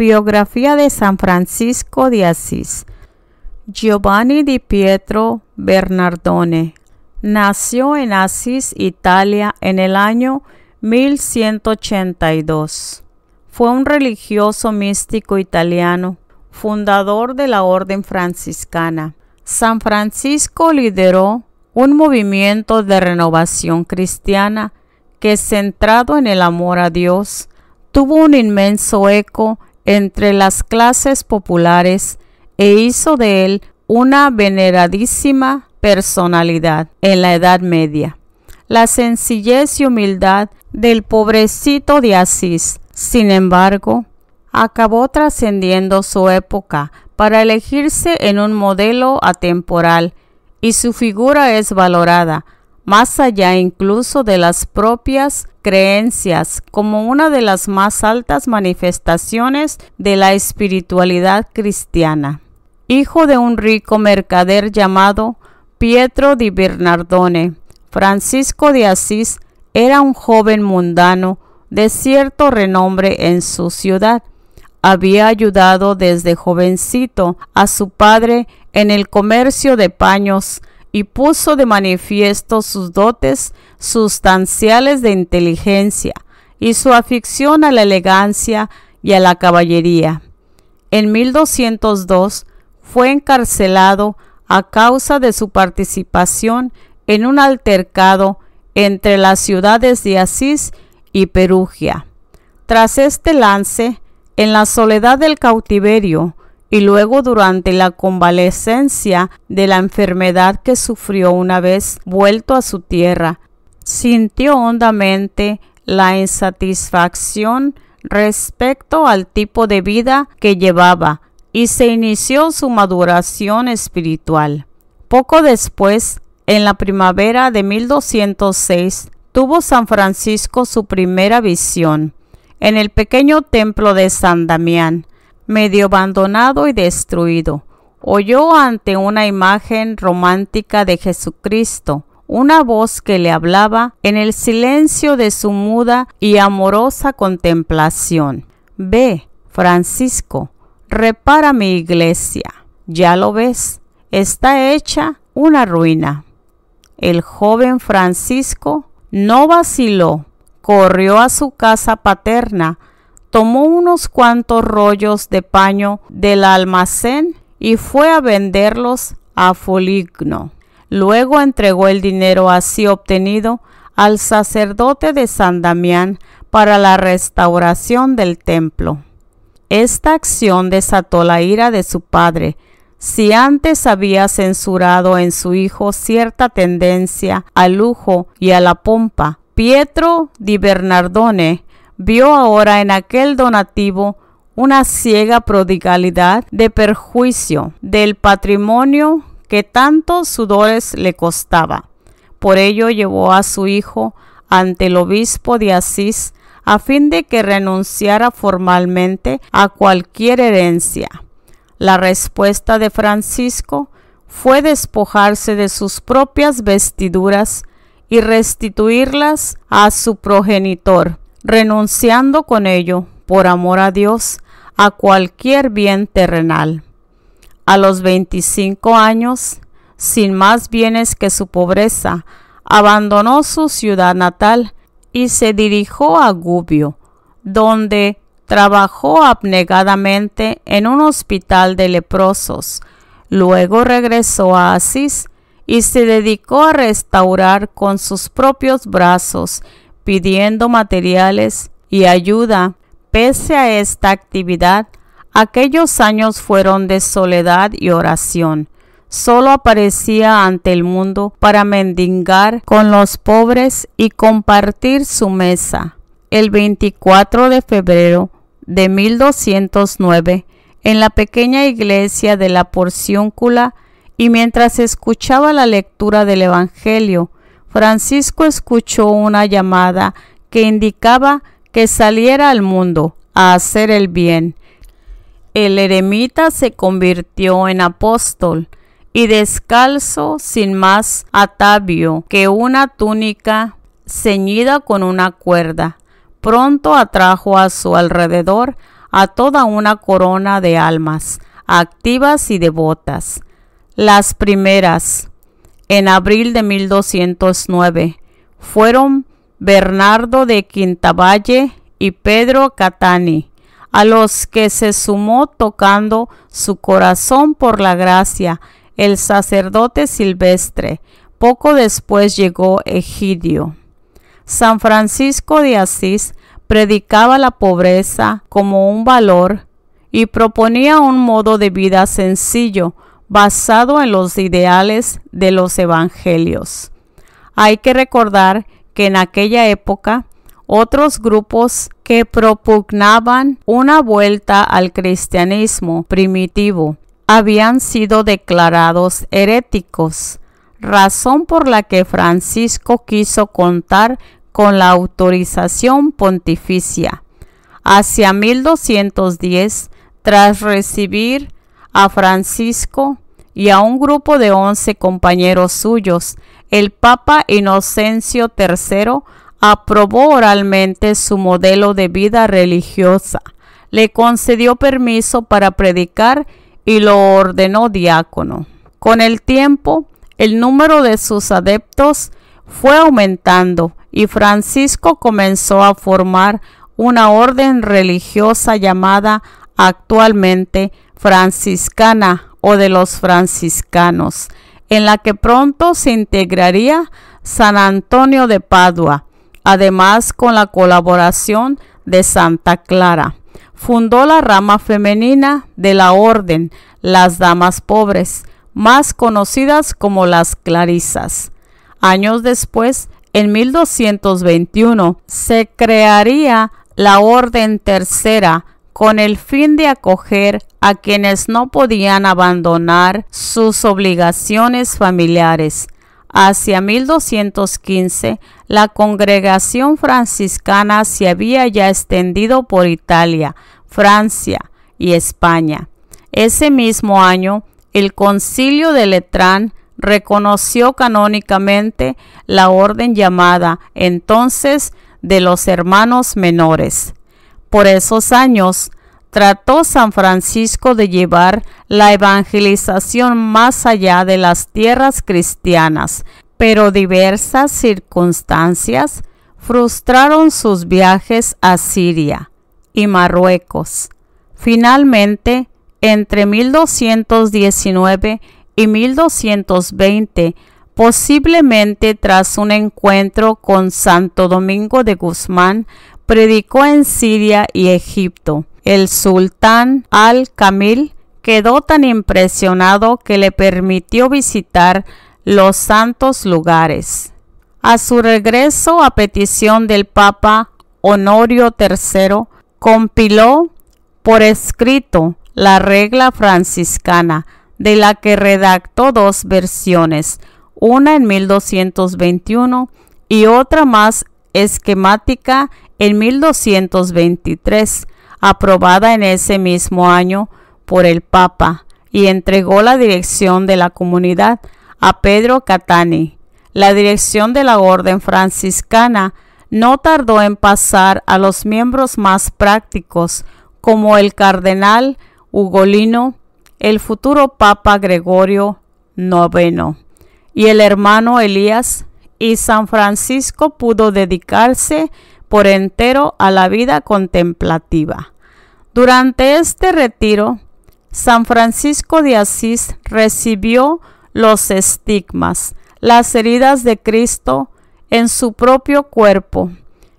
Biografía de San Francisco de Asís. Giovanni di Pietro Bernardone nació en Asís, Italia, en el año 1182. Fue un religioso místico italiano, fundador de la Orden Franciscana. San Francisco lideró un movimiento de renovación cristiana que, centrado en el amor a Dios, tuvo un inmenso eco entre las clases populares e hizo de él una veneradísima personalidad en la Edad Media. La sencillez y humildad del pobrecito de Asís, sin embargo, acabó trascendiendo su época para elegirse en un modelo atemporal, y su figura es valorada más allá incluso de las propias creencias como una de las más altas manifestaciones de la espiritualidad cristiana. Hijo de un rico mercader llamado Pietro di Bernardone, Francisco de Asís era un joven mundano de cierto renombre en su ciudad. Había ayudado desde jovencito a su padre en el comercio de paños y puso de manifiesto sus dotes sustanciales de inteligencia y su afición a la elegancia y a la caballería. En 1202 fue encarcelado a causa de su participación en un altercado entre las ciudades de Asís y Perugia. Tras este lance, en la soledad del cautiverio y luego durante la convalecencia de la enfermedad que sufrió una vez vuelto a su tierra, sintió hondamente la insatisfacción respecto al tipo de vida que llevaba y se inició su maduración espiritual. Poco después, en la primavera de 1206, tuvo San Francisco su primera visión en el pequeño templo de San Damián, medio abandonado y destruido. Oyó ante una imagen romántica de Jesucristo una voz que le hablaba en el silencio de su muda y amorosa contemplación. Ve, Francisco, repara mi iglesia. Ya lo ves, está hecha una ruina. El joven Francisco no vaciló, corrió a su casa paterna, tomó unos cuantos rollos de paño del almacén y fue a venderlos a Foligno. Luego entregó el dinero así obtenido al sacerdote de San Damián para la restauración del templo. Esta acción desató la ira de su padre. Si antes había censurado en su hijo cierta tendencia al lujo y a la pompa, Pietro di Bernardone vio ahora en aquel donativo una ciega prodigalidad de perjuicio del patrimonio que tantos sudores le costaba. Por ello llevó a su hijo ante el obispo de Asís a fin de que renunciara formalmente a cualquier herencia. La respuesta de Francisco fue despojarse de sus propias vestiduras y restituirlas a su progenitor, renunciando con ello, por amor a Dios, a cualquier bien terrenal. A los 25 años, sin más bienes que su pobreza, abandonó su ciudad natal y se dirigió a Gubbio, donde trabajó abnegadamente en un hospital de leprosos. Luego regresó a Asís y se dedicó a restaurar con sus propios brazos, pidiendo materiales y ayuda. Pese a esta actividad, aquellos años fueron de soledad y oración. Solo aparecía ante el mundo para mendigar con los pobres y compartir su mesa. El 24 de febrero de 1209, en la pequeña iglesia de la Porciúncula, y mientras escuchaba la lectura del Evangelio, Francisco escuchó una llamada que indicaba que saliera al mundo a hacer el bien. El eremita se convirtió en apóstol y descalzo, sin más atavio que una túnica ceñida con una cuerda, pronto atrajo a su alrededor a toda una corona de almas, activas y devotas. Las primeras, en abril de 1209, fueron Bernardo de Quintavalle y Pedro Catani, a los que se sumó, tocando su corazón por la gracia, el sacerdote Silvestre. Poco después llegó Egidio. San Francisco de Asís predicaba la pobreza como un valor y proponía un modo de vida sencillo, basado en los ideales de los evangelios. Hay que recordar que en aquella época otros grupos que propugnaban una vuelta al cristianismo primitivo habían sido declarados heréticos, razón por la que Francisco quiso contar con la autorización pontificia. Hacia 1210, tras recibir a Francisco y a un grupo de 11 compañeros suyos, el Papa Inocencio III aprobó oralmente su modelo de vida religiosa, le concedió permiso para predicar y lo ordenó diácono. Con el tiempo, el número de sus adeptos fue aumentando y Francisco comenzó a formar una orden religiosa llamada actualmente franciscana o de los franciscanos, en la que pronto se integraría San Antonio de Padua, además con la colaboración de Santa Clara. Fundó la rama femenina de la orden, las Damas Pobres, más conocidas como las Clarisas. Años después, en 1221, se crearía la Orden Tercera con el fin de acoger a quienes no podían abandonar sus obligaciones familiares. Hacia 1215, la congregación franciscana se había ya extendido por Italia, Francia y España. Ese mismo año, el Concilio de Letrán reconoció canónicamente la orden llamada entonces de los Hermanos Menores. Por esos años, trató San Francisco de llevar la evangelización más allá de las tierras cristianas, pero diversas circunstancias frustraron sus viajes a Siria y Marruecos. Finalmente, entre 1219 y 1220, posiblemente tras un encuentro con Santo Domingo de Guzmán, predicó en Siria y Egipto. El sultán Al-Kamil quedó tan impresionado que le permitió visitar los santos lugares. A su regreso, a petición del Papa Honorio III, compiló por escrito la regla franciscana, de la que redactó dos versiones, una en 1221 y otra más esquemática en 1223, aprobada en ese mismo año por el Papa, y entregó la dirección de la comunidad a Pedro Catani. La dirección de la orden franciscana no tardó en pasar a los miembros más prácticos, como el cardenal Ugolino, el futuro Papa Gregorio IX y el hermano Elías, y San Francisco pudo dedicarse por entero a la vida contemplativa. Durante este retiro, San Francisco de Asís recibió los estigmas, las heridas de Cristo en su propio cuerpo,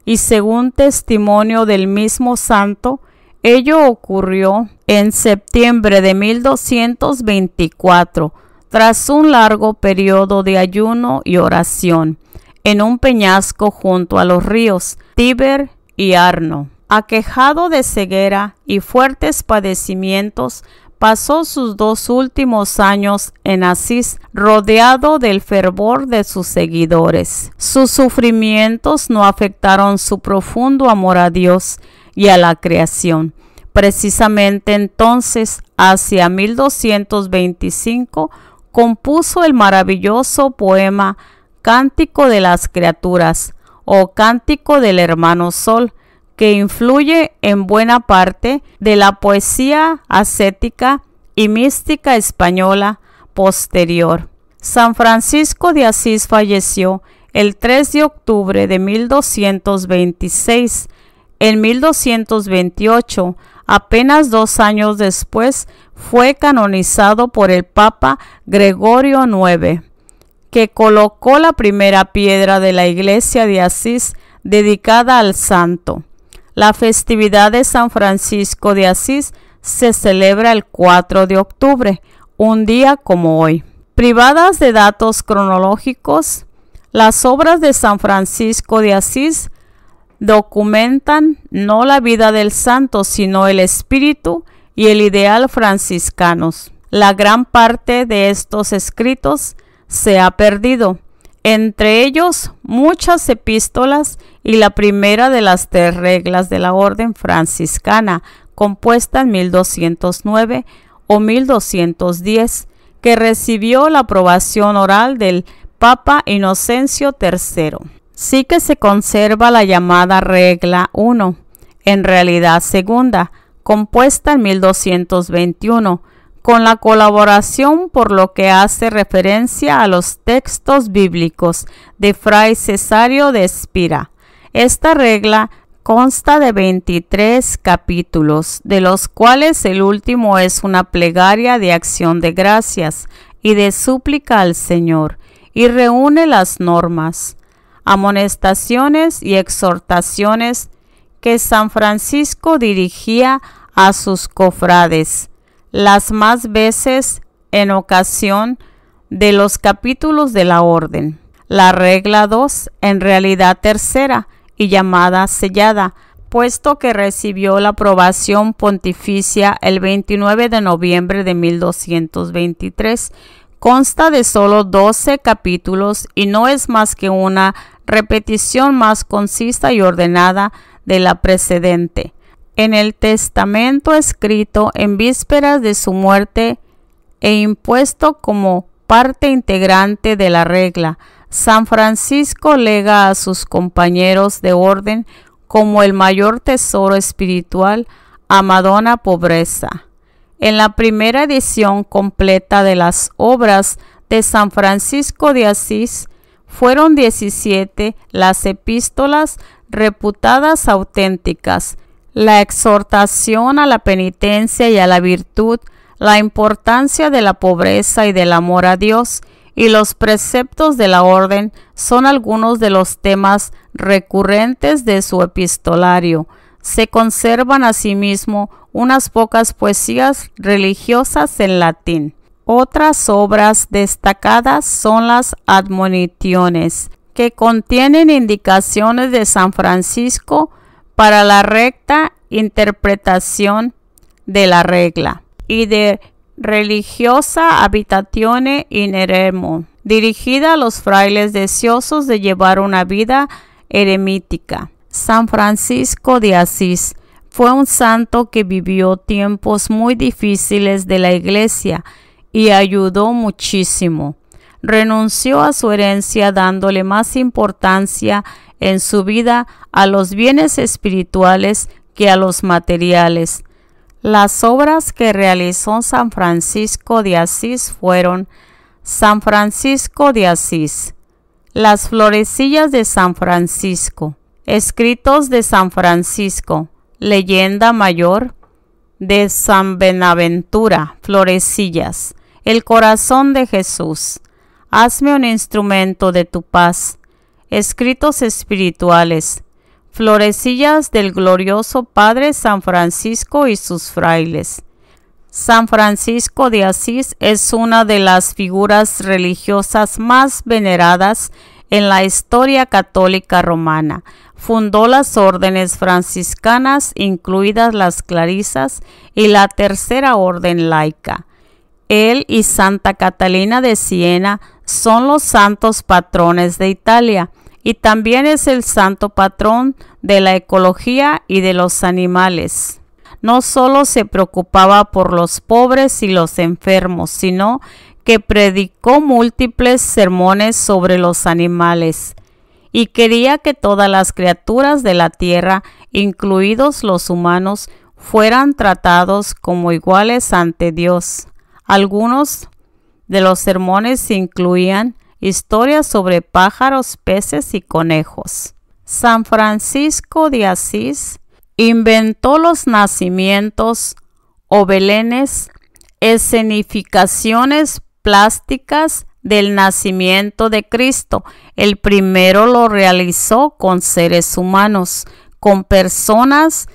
y según testimonio del mismo santo, ello ocurrió en septiembre de 1224, tras un largo periodo de ayuno y oración, en un peñasco junto a los ríos Tíber y Arno. Aquejado de ceguera y fuertes padecimientos, pasó sus 2 últimos años en Asís, rodeado del fervor de sus seguidores. Sus sufrimientos no afectaron su profundo amor a Dios y a la creación. Precisamente entonces, hacia 1225, compuso el maravilloso poema Cántico de las Criaturas o Cántico del Hermano Sol, que influye en buena parte de la poesía ascética y mística española posterior. San Francisco de Asís falleció el 3 de octubre de 1226. En 1228, apenas 2 años después, fue canonizado por el Papa Gregorio IX, que colocó la primera piedra de la iglesia de Asís dedicada al santo. La festividad de San Francisco de Asís se celebra el 4 de octubre, un día como hoy. Privadas de datos cronológicos, las obras de San Francisco de Asís documentan no la vida del santo, sino el espíritu y el ideal franciscanos. La gran parte de estos escritos se ha perdido, entre ellos muchas epístolas y la primera de las 3 reglas de la orden franciscana, compuesta en 1209 o 1210, que recibió la aprobación oral del Papa Inocencio III. Sí que se conserva la llamada regla 1, en realidad segunda, compuesta en 1221, con la colaboración por lo que hace referencia a los textos bíblicos de Fray Cesario de Espira. Esta regla consta de 23 capítulos, de los cuales el último es una plegaria de acción de gracias y de súplica al Señor, y reúne las normas, amonestaciones y exhortaciones que San Francisco dirigía a sus cofrades, las más veces en ocasión de los capítulos de la orden. La regla 2, en realidad tercera y llamada sellada, puesto que recibió la aprobación pontificia el 29 de noviembre de 1223, consta de solo 12 capítulos y no es más que una repetición más concisa y ordenada de la precedente. En el testamento escrito en vísperas de su muerte e impuesto como parte integrante de la regla, San Francisco lega a sus compañeros de orden como el mayor tesoro espiritual a Madonna Pobreza. En la primera edición completa de las obras de San Francisco de Asís, fueron 17 las epístolas reputadas auténticas, la exhortación a la penitencia y a la virtud, la importancia de la pobreza y del amor a Dios, y los preceptos de la orden son algunos de los temas recurrentes de su epistolario. Se conservan asimismo unas pocas poesías religiosas en latín. Otras obras destacadas son las admoniciones, que contienen indicaciones de San Francisco para la recta interpretación de la regla, y de Religiosa Habitatione in Eremo, dirigida a los frailes deseosos de llevar una vida eremítica. San Francisco de Asís fue un santo que vivió tiempos muy difíciles de la Iglesia y ayudó muchísimo. Renunció a su herencia dándole más importancia en su vida a los bienes espirituales que a los materiales. Las obras que realizó San Francisco de Asís fueron: San Francisco de Asís, las florecillas de San Francisco, escritos de San Francisco, leyenda mayor de San Benaventura, florecillas, el corazón de Jesús, hazme un instrumento de tu paz, escritos espirituales, florecillas del glorioso Padre San Francisco y sus frailes. San Francisco de Asís es una de las figuras religiosas más veneradas en la historia católica romana. Fundó las órdenes franciscanas, incluidas las clarisas y la tercera orden laica. Él y Santa Catalina de Siena son los santos patrones de Italia, y también es el santo patrón de la ecología y de los animales. No solo se preocupaba por los pobres y los enfermos, sino que predicó múltiples sermones sobre los animales, y quería que todas las criaturas de la tierra incluidos los humanos, fueran tratados como iguales ante Dios. Algunos de los sermones incluían historias sobre pájaros, peces y conejos. San Francisco de Asís inventó los nacimientos o belenes, escenificaciones plásticas del nacimiento de Cristo. El primero lo realizó con seres humanos, con personas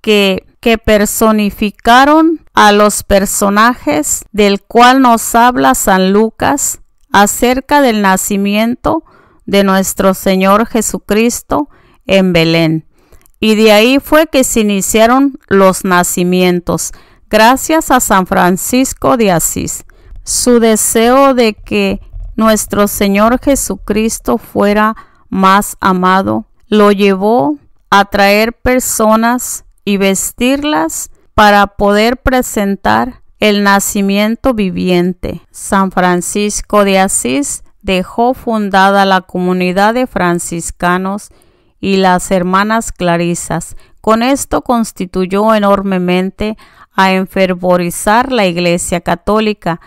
que personificaron a los personajes del cual nos habla San Lucas acerca del nacimiento de nuestro Señor Jesucristo en Belén. Y de ahí fue que se iniciaron los nacimientos, gracias a San Francisco de Asís. Su deseo de que nuestro Señor Jesucristo fuera más amado lo llevó a traer personas y vestirlas para poder presentar el nacimiento viviente. San Francisco de Asís dejó fundada la comunidad de franciscanos y las hermanas clarisas. Con esto contribuyó enormemente a enfervorizar la Iglesia Católica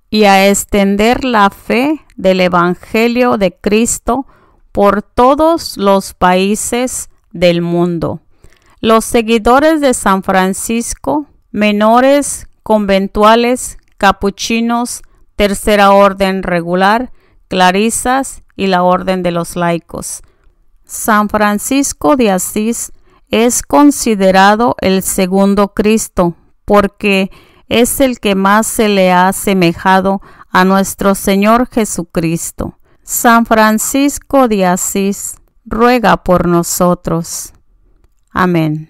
y a extender la fe del Evangelio de Cristo por todos los países del mundo. Los seguidores de San Francisco, menores, conventuales, capuchinos, Tercera Orden Regular, clarisas y la Orden de los Laicos. San Francisco de Asís es considerado el segundo Cristo porque es el que más se le ha asemejado a nuestro Señor Jesucristo. San Francisco de Asís, ruega por nosotros. Amén.